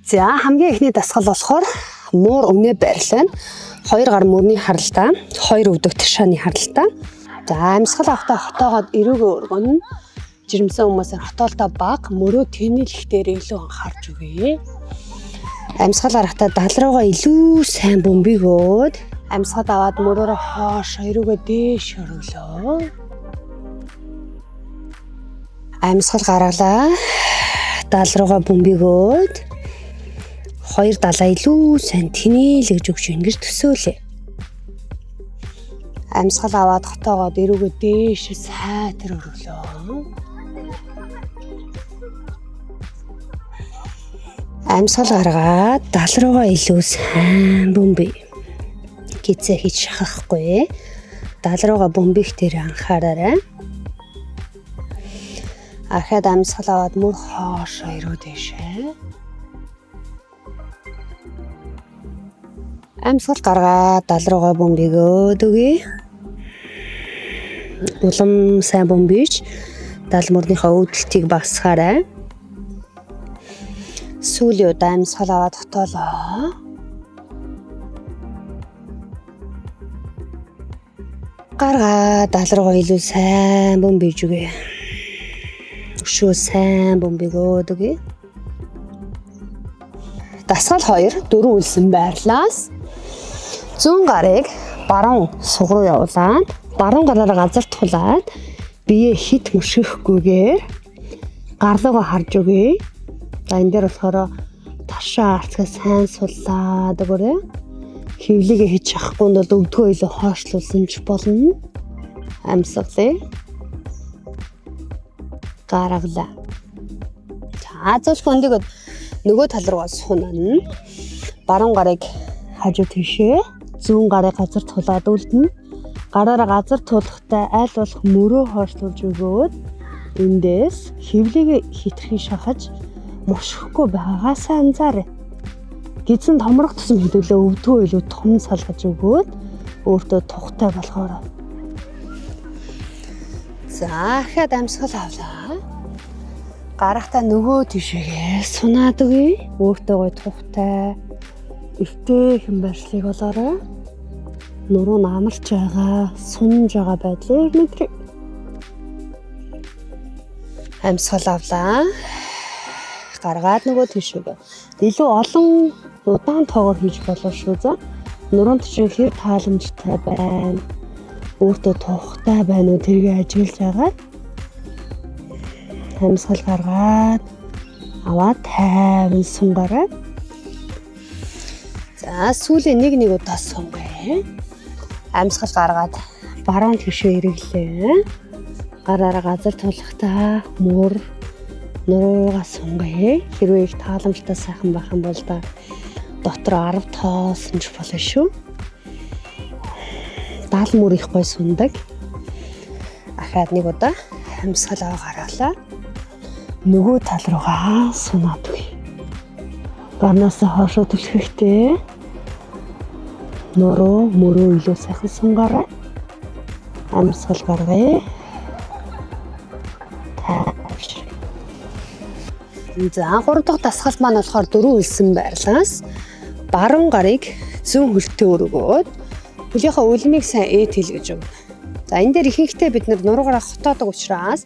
За хамгийн эхний дасгал болохоор муур өмнө байрлал нь 2 гар мөрний харалтаа, 2 өвдөг ташааны харалтаа. За амьсгал авахтаа хотоогоод эрүүгээ өргөнө. Жирэмсэн хүмүүсээр хотоолтой баг мөрөө тэнэлэхтэр илүү анхаарч өгье. Амьсгал гарахтаа дал руугаа илүү сайн бөмбөгөөд амьсгал аваад мөрөөрөө хоош эрүүгээ дээш өргөлөө. Амьсгал гаргалаа. Дал руугаа бөмбөгөөд 2 далаа илүү сайн тэнэлгэж өгч ингэж төсөөлье. Амьсгал аваад хотоогоод эрүүгээ дээш сайтар өргөлөө. Амьсгал гаргаад дал руугаа илүү сайн бөмбөе. Гизээ хийж шахахгүй. Дал руугаа бөмбөх дээр анхаараарай. Ахад амьсгал аваад мөр хоош эрүү дэшээ. Амьсгал гаргаад дал руугаа бөмбөгөөд өгье. Улам сайн бөмбөж дал мөрнийхөө өвдөлтийг багасгаарай. Сүүлийн удаа амьсгал аваад хотоолоо. Гаргаад дал руугаа илүү сайн бөмбөж өгье. Өшөө сайн бөмбөгөөд өгье. Дасгал 2 4 үлсэн байрлаас зүүн гарыг баруун суг руу явуулаад баруун гараараа газар тулаад биеэ хит мөшгөхгүйгээр гарлуугаа харж өгье. За энэ дээр болохоор ташаа арцгаа сайн суллаад өгөөрэй. Хөвлөгээ хийж чадахгүй нь бол өвдгөө илүү хоошлуулсан ч болно. Амьсгалыг гаргалаа. За зөвхөн өндөгөө нөгөө тал руугаа сунана. Баруун гарыг хажуу тишээ, зүүн гарыг газар тулаад үлдэнэ. Гараараа газар тулахтай аль болох мөрөө хоошлуулж өгөөд эндээс хөвлөгээ хитрхи шахаж мушхгүй байгаагаасаа анзаарай. Гизэн томрох тусам хідүүлээ өвдгөө илүү том салгаж өгөөд өөртөө тухтай болохоор. За ахад амьсгал авлаа. Гарахтаа нөгөө тишээгээ сунаад өгье. Өөртөө гой тухтай ихтэйхэн барьцлыг болоорой. Нуруу намарч байгаа, сунж байгаа байдлыг мэдрээ. Амьсгал авлаа. Гаргаад нөгөө тишээгээ илүү олон удаан тоогоор хийж болов шүү. За нуруунд чинь хэр тааламжтай байна. Өөртөө тухтай байна уу тэргээ ажиглаж байгаа. Амьсгал гаргаад аваад тайван сунгаарай. За сүүлийн нэг удаа сунгая. Амьсгал гаргаад баруун тишээ эрэглээ. Гараараа газар тулахтаа мөр нуруугаа сунгая. Хэрвээ их тааламжтай сайхан байх юм бол да дотор 10 тоосон ч болно шүү. Дал мөр их гой сундаг. Ахаад нэг удаа амьсгал аваа гаргалаа. Нөгөө тал руугаа сунаад өгье. Гарнаасаа хоошоо түлхэхдээ нуруу мөрөө илүү сайхан сунгаарай. Амьсгал гаргая. За 3 дахь дасгал маань болохоор 4 үлсэн байрлаас баруун гарыг зүүн хөлтөө өргөөд хөлийнхөө үлмийг сайн ээтэлгэж өгнө. За энэ дээр ихэнхдээ бид нуруугаараа хотоодог учраас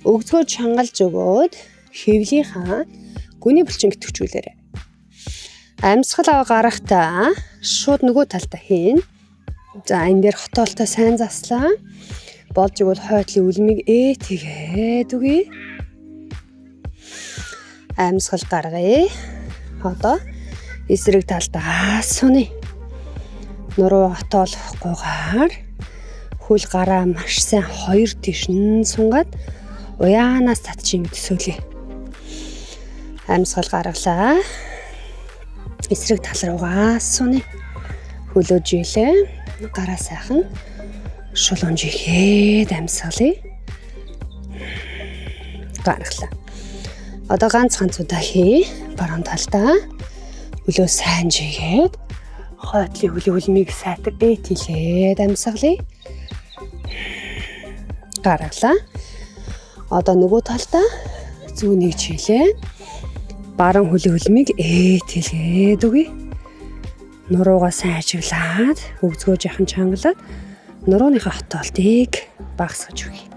өгзгөө чангалж өгөөд хөвлийнхаа гүний булчин итгэвчүүлээрэй. Амьсгал аваа гарахтаа шууд нөгөө талдаа хийн. За энэ дээр хотоолтой сайн заслаа. Болж игэл хойтлын үлмийг ээтэгээд өгье. Амьсгал гаргая. Одоо эсрэг талдаа суны. Нуруу хотоолохгүйгээр хөл гараа маш сайн 2 тишин сунгаад уяанаас татчих төсөөлье. Амьсгал гаргалаа. Эсрэг тал руугаа суны. Хөлөө жилээ. Гараа сайхан шулуунж ихэд амьсгалыг гаргалаа. Одоо ганц удаа хий. Баруун талдаа хөлөө сайн жигээд хойтлын үлмийг сайтар ээтэлээд амьсгалыг гаргалаа. Одоо нөгөө талдаа зүүнийг чилээ. Баруун хөлийн хөлмийг ээлгээд өгье. Нуруугаа сайн ажиглаад өгзгөө жахан чангалаад нурууныхаа хотоолтыг багасгаж өгье.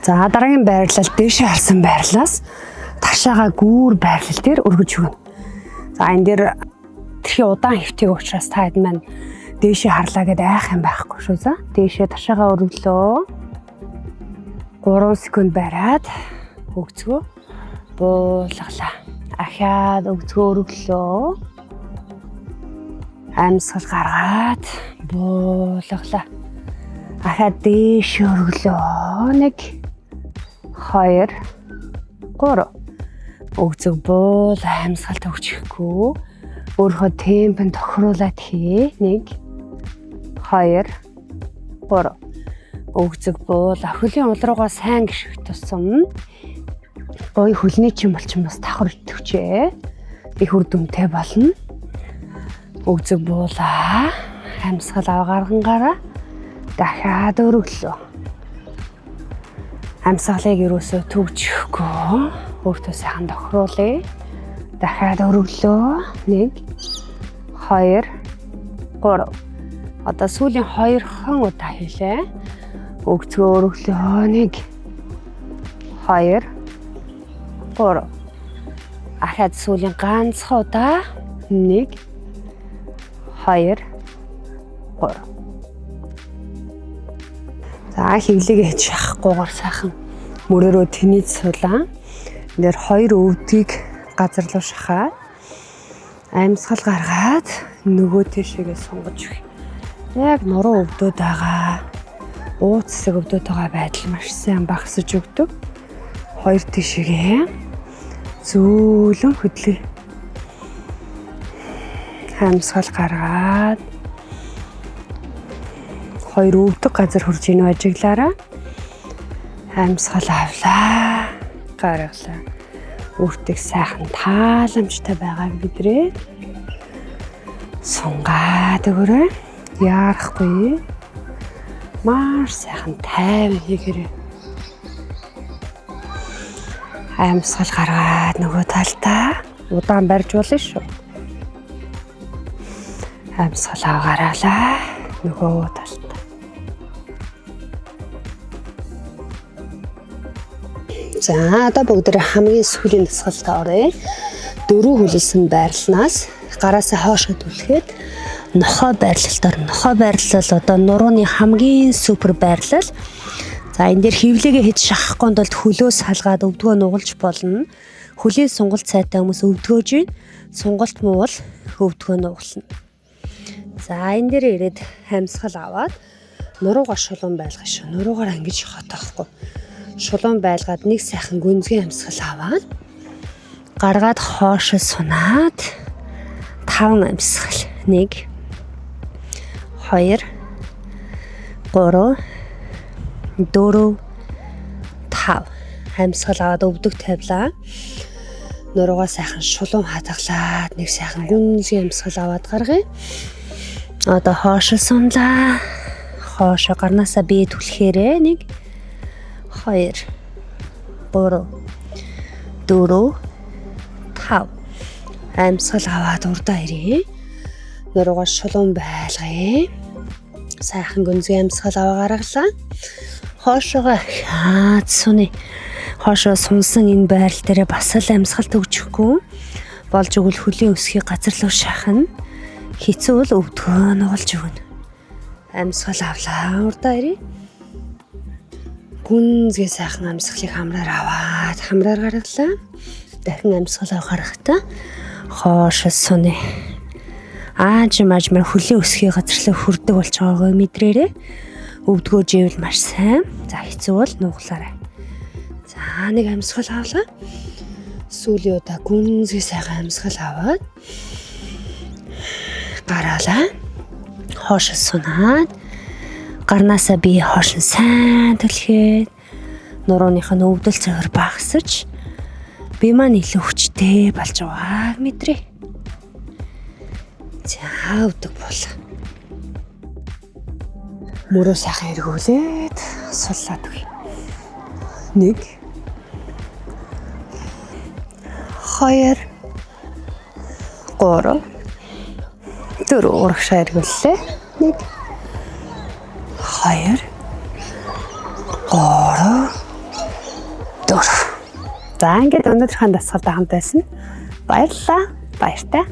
За дараагийн байрлал дээшээ харсан байрлалаас ташаага гүүр байрлал дээр өргөж өгнө. За энэ дээр тэрхий удаан хөвтөйг учраас та хэд маань дээшээ харлаа гэдээ айх юм байхгүй шүү. За дээшээ ташаага өргөлөө. 3 секунд бариад өгзгөө буулгалаа. Ахаад өгзгөө өргөлөө. Амьсгал гаргаад буулгалаа. Ахаад дээшээ өргөлөө. 1 2 3 өгзөг буул амьсгалт өгчихгүй өөрийнхөө темпэн тохируулаад хий. 1 2 3 өгзөг буул хөлийн улруугаа сайн гიშгэх тусам гоё хөлний чин болчин бас давхар итгэвчээ. Их үр дүнтэй болно. Өгзөг буулаа амьсгал авгаргангаараа дахиад өргөлөө. Амьсгалыг юусоо төгжихгүй өөртөө сайхан тохируулъя. Дахиад өргөлөө. 1 2 3 одоо сүүлийн 2 удаа хийлээ. Өгзгөө өргөлөө. 1 2 3 ахаад сүүлийн ганцхан удаа 1 2 3 За хэвлэгээ хийж шахахгүйгээр сайхан мөрөөрөө тэнийд суулаа. Нэр 2 өвдгийг газар руу шахаад амьсгал гаргаад нөгөө тийшээгээ сунгаж өгье. Яг нуруу өвдөд байгаа. Ууц хэсэг өвдөд байгаа байдал маш сайн багасж өгдөг. 2 тийшээгээ зөөлөн хөдлөе. Амьсгал гаргаад 2 өвдөг газар хурж ийн ажиглаараа амьсгал авлаа. Гаргалаа. Өөртөө сайхан тааламжтай байгааг бидрээ сунгаад өгөрөө. Яарахгүй. Маш сайхан тайван хийгээрэй. Амьсгал гаргаад нөгөө талдаа удаан барьж болно шүү. Амьсгал авгараалаа нөгөө талд. За одоо бүгд хамгийн сүүлийн дасгалд оръё. 4 хүлээсэн байрлалнаас гараасаа хоошоо түлхээд нохоо байрлалт орно. Нохоо байрлал одоо нурууны хамгийн супер байрлал. За энэ дээр хөвлөгээ хийж шахахгүй тулд хөлөөс салгаад өвдгөө нугалж болно. Хөлийн сонголт сайтай хүмүүс өвдгөөж ийн. Сонголт муу бол өвдгөө нугална. За энэ дээр ирээд амьсгал аваад нуруугаа шулуун байлгах шүү. Нуруугаар ангиж хотоохгүй. Шулуун байлгаад нэг сайхан гүнзгий амьсгал аваад гаргаад хоошоо сунаад 5 амьсгал 1 2 3 4 5 амьсгал аваад өвдөг тавилаа. Нуруугаа сайхан шулуун хатгалаад нэг сайхан гүнзгий амьсгал аваад гаргая. Одоо хоошоо сунлаа. Хоошоо гарнаасаа бие түлхээрээ 1 2 3 4 5 амьсгал аваад урдаа ирээ. Нуруугаа шулуун байлгая. Сайхан гүнзгий амьсгал аваа гаргалаа. Хоошоогоо хаад суны. Хоошоо сунсан энэ байрал дээр бас л амьсгал төгжихгүй болж өгвөл хөлийн өсхийг газар руу шахна. Хэцүү л өвдгөө нугалж өгнө. Амьсгал авлаа. Урдаа ирээ. Гүнзгий сайхан амьсгалыг хамраар аваад хамраар гаргалаа. Дахин амьсгал авах харахтаа хоошоо суны. Аажмаар хөлийн өсхий газар руу хүрдэг болж байгаагаа мэдрээрээ. Өвдгөө живэл маш сайн. За хэцүү бол нуглаарай. За нэг амьсгал авлаа. Сүүлийн удаа гүнзгий сайхан амьсгал аваад гараалаа. Хоошоо сунаад гарнаасаа бие хоошин сайн түлхээд нурууныхаа өвдөл цавар багасж бие маань илүү хүчтэй болж байгааг мэдрээ. За өвдөг бол. Мөрөө сайхан эргүүлээд суллаад өгье. 1 2 3 4 урагшаа эргүүллээ. 1 2 3 4. За ингээд өнөөдрийн дасгалтай хамт байсан. Баярлалаа. Баяртай.